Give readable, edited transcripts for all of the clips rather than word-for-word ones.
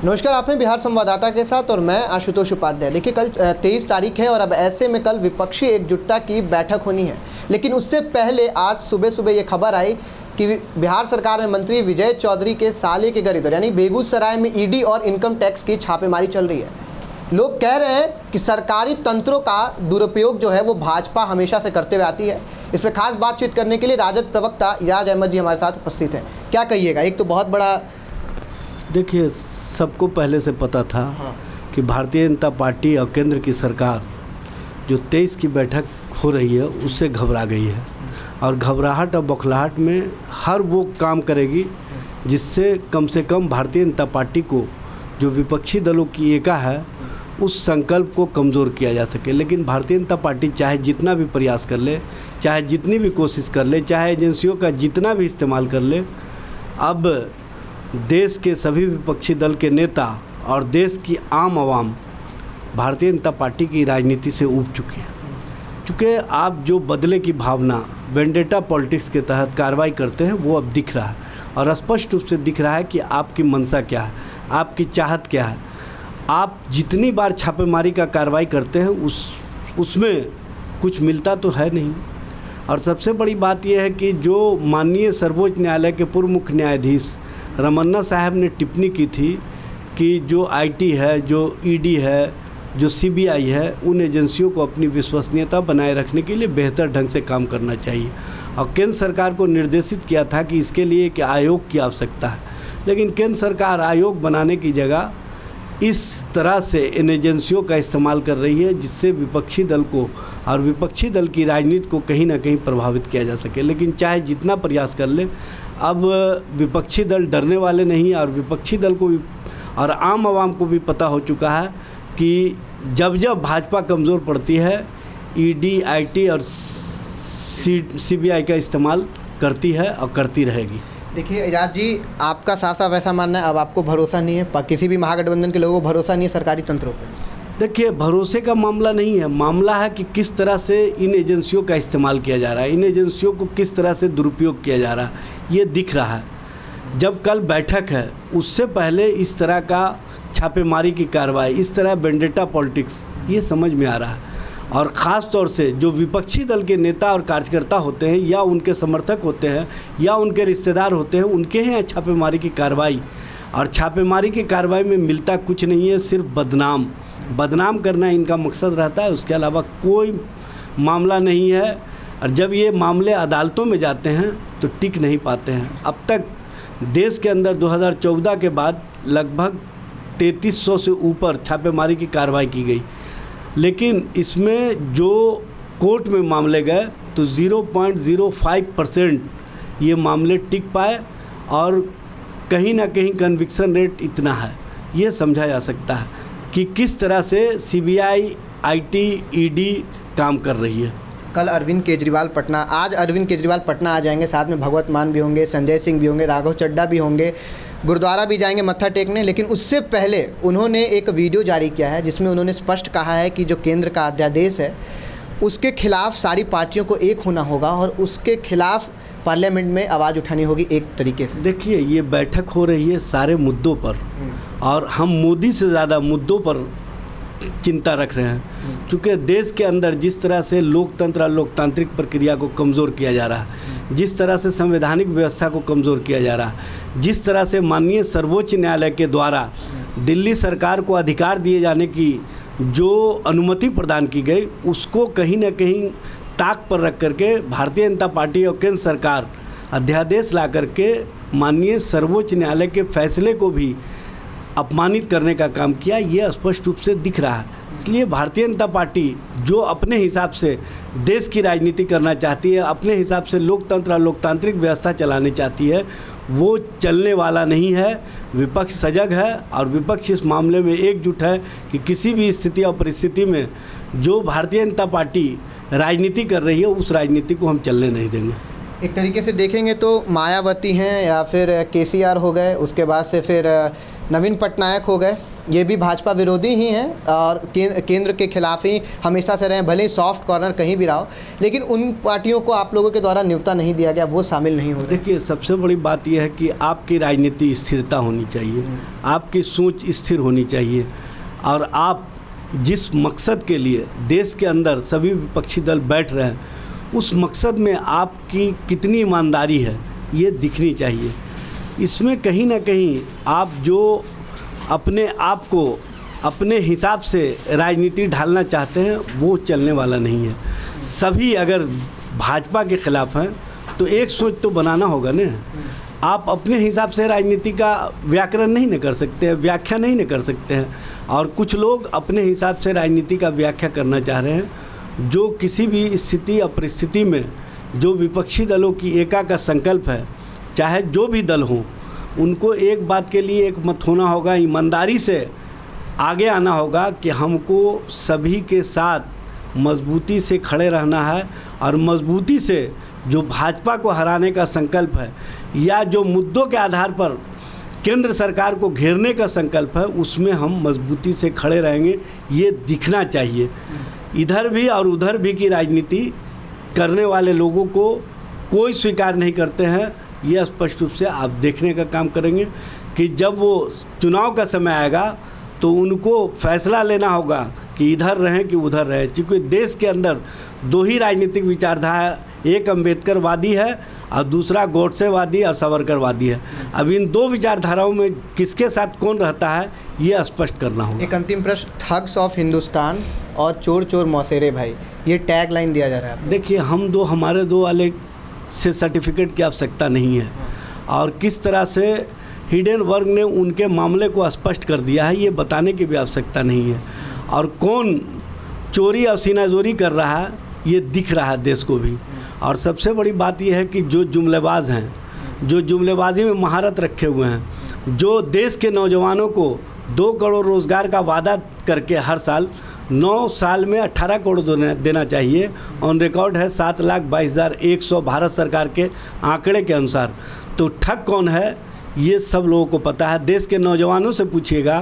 नमस्कार, आप हैं बिहार संवाददाता के साथ और मैं आशुतोष उपाध्याय। देखिए, कल 23 तारीख है और अब ऐसे में कल विपक्षी एकजुटता की बैठक होनी है, लेकिन उससे पहले आज सुबह सुबह ये खबर आई कि बिहार सरकार में मंत्री विजय चौधरी के साले के घर इधर यानी बेगूसराय में ईडी और इनकम टैक्स की छापेमारी चल रही है। लोग कह रहे हैं कि सरकारी तंत्रों का दुरुपयोग जो है वो भाजपा हमेशा से करते हुए आती है। इस पर खास बातचीत करने के लिए राजद प्रवक्ता इराज अहमद जी हमारे साथ उपस्थित हैं। क्या कहिएगा? एक तो बहुत बड़ा, देखिए, सबको पहले से पता था कि भारतीय जनता पार्टी और केंद्र की सरकार जो 23 की बैठक हो रही है उससे घबरा गई है और घबराहट और बौखलाहट में हर वो काम करेगी जिससे कम से कम भारतीय जनता पार्टी को, जो विपक्षी दलों की एका है, उस संकल्प को कमज़ोर किया जा सके। लेकिन भारतीय जनता पार्टी चाहे जितना भी प्रयास कर ले, चाहे जितनी भी कोशिश कर ले, चाहे एजेंसियों का जितना भी इस्तेमाल कर ले, अब देश के सभी विपक्षी दल के नेता और देश की आम आवाम भारतीय जनता पार्टी की राजनीति से ऊब चुके हैं। क्योंकि आप जो बदले की भावना वेंडेटा पॉलिटिक्स के तहत कार्रवाई करते हैं वो अब दिख रहा है और स्पष्ट रूप से दिख रहा है कि आपकी मंशा क्या है, आपकी चाहत क्या है। आप जितनी बार छापेमारी का कार्रवाई करते हैं उसमें कुछ मिलता तो है नहीं। और सबसे बड़ी बात यह है कि जो माननीय सर्वोच्च न्यायालय के पूर्व मुख्य न्यायाधीश रमन्ना साहब ने टिप्पणी की थी कि जो आईटी है, जो ईडी है, जो सीबीआई है, उन एजेंसियों को अपनी विश्वसनीयता बनाए रखने के लिए बेहतर ढंग से काम करना चाहिए और केंद्र सरकार को निर्देशित किया था कि इसके लिए एक आयोग की आवश्यकता है। लेकिन केंद्र सरकार आयोग बनाने की जगह इस तरह से इन एजेंसियों का इस्तेमाल कर रही है जिससे विपक्षी दल को और विपक्षी दल की राजनीति को कहीं ना कहीं प्रभावित किया जा सके। लेकिन चाहे जितना प्रयास कर ले, अब विपक्षी दल डरने वाले नहीं और विपक्षी दल को भी और आम आवाम को भी पता हो चुका है कि जब जब भाजपा कमज़ोर पड़ती है, ईडी, आईटी और सीबीआई का इस्तेमाल करती है और करती रहेगी। देखिए इराज जी, आपका साफ साफ ऐसा मानना है अब आपको भरोसा नहीं है, किसी भी महागठबंधन के लोगों को भरोसा नहीं है सरकारी तंत्रों पर? देखिए, भरोसे का मामला नहीं है, मामला है कि किस तरह से इन एजेंसियों का इस्तेमाल किया जा रहा है, इन एजेंसियों को किस तरह से दुरुपयोग किया जा रहा है, ये दिख रहा है। जब कल बैठक है उससे पहले इस तरह का छापेमारी की कार्रवाई, इस तरह वेंडेटा पॉलिटिक्स, ये समझ में आ रहा है। और ख़ास तौर से जो विपक्षी दल के नेता और कार्यकर्ता होते हैं या उनके समर्थक होते हैं या उनके रिश्तेदार होते हैं, उनके यहाँ छापेमारी की कार्रवाई, और छापेमारी की कार्रवाई में मिलता कुछ नहीं है, सिर्फ बदनाम करना इनका मकसद रहता है। उसके अलावा कोई मामला नहीं है और जब ये मामले अदालतों में जाते हैं तो टिक नहीं पाते हैं। अब तक देश के अंदर 2014 के बाद लगभग 3300 से ऊपर छापेमारी की कार्रवाई की गई, लेकिन इसमें जो कोर्ट में मामले गए तो 0.05% ये मामले टिक पाए और कहीं ना कहीं कन्विक्शन रेट इतना है। ये समझा जा सकता है कि किस तरह से सीबीआई, आईटी, ईडी काम कर रही है। कल अरविंद केजरीवाल पटना, आज अरविंद केजरीवाल पटना आ जाएंगे, साथ में भगवत मान भी होंगे, संजय सिंह भी होंगे, राघव चड्ढा भी होंगे, गुरुद्वारा भी जाएंगे मत्था टेकने। लेकिन उससे पहले उन्होंने एक वीडियो जारी किया है जिसमें उन्होंने स्पष्ट कहा है कि जो केंद्र का अध्यादेश है उसके खिलाफ सारी पार्टियों को एक होना होगा और उसके खिलाफ पार्लियामेंट में आवाज़ उठानी होगी एक तरीके से। देखिए, ये बैठक हो रही है सारे मुद्दों पर और हम मोदी से ज़्यादा मुद्दों पर चिंता रख रहे हैं, क्योंकि देश के अंदर जिस तरह से लोकतंत्र और लोकतांत्रिक प्रक्रिया को कमज़ोर किया जा रहा है, जिस तरह से संवैधानिक व्यवस्था को कमज़ोर किया जा रहा है, जिस तरह से माननीय सर्वोच्च न्यायालय के द्वारा दिल्ली सरकार को अधिकार दिए जाने की जो अनुमति प्रदान की गई, उसको कहीं ना कहीं ताक पर रख करके भारतीय जनता पार्टी और केंद्र सरकार अध्यादेश ला करके माननीय सर्वोच्च न्यायालय के फैसले को भी अपमानित करने का काम किया। ये स्पष्ट रूप से दिख रहा है। इसलिए भारतीय जनता पार्टी जो अपने हिसाब से देश की राजनीति करना चाहती है, अपने हिसाब से लोकतंत्र और लोकतांत्रिक व्यवस्था चलानी चाहती है, वो चलने वाला नहीं है। विपक्ष सजग है और विपक्ष इस मामले में एकजुट है कि किसी भी स्थिति और परिस्थिति में जो भारतीय जनता पार्टी राजनीति कर रही है उस राजनीति को हम चलने नहीं देंगे। एक तरीके से देखेंगे तो मायावती हैं या फिर केसीआर हो गए, उसके बाद से फिर नवीन पटनायक हो गए, ये भी भाजपा विरोधी ही हैं और केंद्र के खिलाफ ही हमेशा से रहे, भले ही सॉफ्ट कॉर्नर कहीं भी रहा हो, लेकिन उन पार्टियों को आप लोगों के द्वारा न्योता नहीं दिया गया, वो शामिल नहीं हो रहे। देखिए, सबसे बड़ी बात यह है कि आपकी राजनीति स्थिरता होनी चाहिए, आपकी सोच स्थिर होनी चाहिए, और आप जिस मकसद के लिए देश के अंदर सभी विपक्षी दल बैठ रहे हैं, उस मकसद में आपकी कितनी ईमानदारी है ये दिखनी चाहिए। इसमें कहीं ना कहीं आप जो अपने आप को अपने हिसाब से राजनीति ढालना चाहते हैं वो चलने वाला नहीं है। सभी अगर भाजपा के खिलाफ हैं तो एक सोच तो बनाना होगा ना। आप अपने हिसाब से राजनीति का व्याकरण नहीं न कर सकते हैं, व्याख्या नहीं न कर सकते हैं, और कुछ लोग अपने हिसाब से राजनीति का व्याख्या करना चाह रहे हैं, जो किसी भी स्थिति और परिस्थिति में जो विपक्षी दलों की एका का संकल्प है, चाहे जो भी दल हों, उनको एक बात के लिए एक मत होना होगा, ईमानदारी से आगे आना होगा कि हमको सभी के साथ मजबूती से खड़े रहना है, और मजबूती से जो भाजपा को हराने का संकल्प है या जो मुद्दों के आधार पर केंद्र सरकार को घेरने का संकल्प है, उसमें हम मजबूती से खड़े रहेंगे, ये दिखना चाहिए। इधर भी और उधर भी की राजनीति करने वाले लोगों को कोई स्वीकार नहीं करते हैं। ये स्पष्ट रूप से आप देखने का काम करेंगे कि जब वो चुनाव का समय आएगा तो उनको फैसला लेना होगा कि इधर रहें कि उधर रहें, क्योंकि देश के अंदर दो ही राजनीतिक विचारधारा, एक अम्बेडकरवादी है और दूसरा गोडसेवादी और सावरकरवादी है। अब इन दो विचारधाराओं में किसके साथ कौन रहता है ये स्पष्ट करना होगा। एक अंतिम प्रश्न, ठग्स ऑफ हिंदुस्तान और चोर चोर मौसेरे भाई, ये टैग लाइन दिया जा रहा है। देखिए, हमारे दो वाले से सर्टिफिकेट की आवश्यकता नहीं है, और किस तरह से हिडेनबर्ग ने उनके मामले को स्पष्ट कर दिया है ये बताने की भी आवश्यकता नहीं है, और कौन चोरी और सीनाजोरी कर रहा है ये दिख रहा है देश को भी। और सबसे बड़ी बात यह है कि जो जुमलेबाज हैं, जो जुमलेबाजी में महारत रखे हुए हैं, जो देश के नौजवानों को 2 करोड़ रोज़गार का वादा करके हर साल 9 साल में 18 करोड़ देना चाहिए, ऑन रिकॉर्ड है 7,22,100 भारत सरकार के आंकड़े के अनुसार। तो ठग कौन है ये सब लोगों को पता है। देश के नौजवानों से पूछिएगा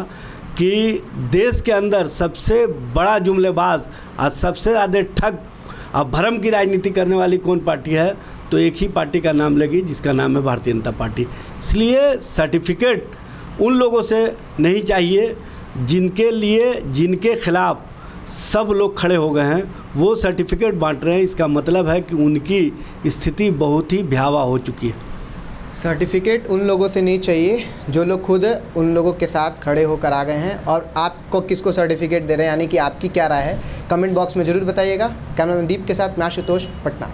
कि देश के अंदर सबसे बड़ा जुमलेबाज और सबसे ज़्यादा ठग और भ्रम की राजनीति करने वाली कौन पार्टी है, तो एक ही पार्टी का नाम लेगी जिसका नाम है भारतीय जनता पार्टी। इसलिए सर्टिफिकेट उन लोगों से नहीं चाहिए जिनके खिलाफ सब लोग खड़े हो गए हैं, वो सर्टिफिकेट बांट रहे हैं। इसका मतलब है कि उनकी स्थिति बहुत ही भयावह हो चुकी है। सर्टिफिकेट उन लोगों से नहीं चाहिए जो लोग खुद उन लोगों के साथ खड़े होकर आ गए हैं। और आपको किसको सर्टिफिकेट दे रहे हैं, यानी कि आपकी क्या राय है, कमेंट बॉक्स में ज़रूर बताइएगा। कैमरामैन दीप के साथ मैं आशुतोष, पटना।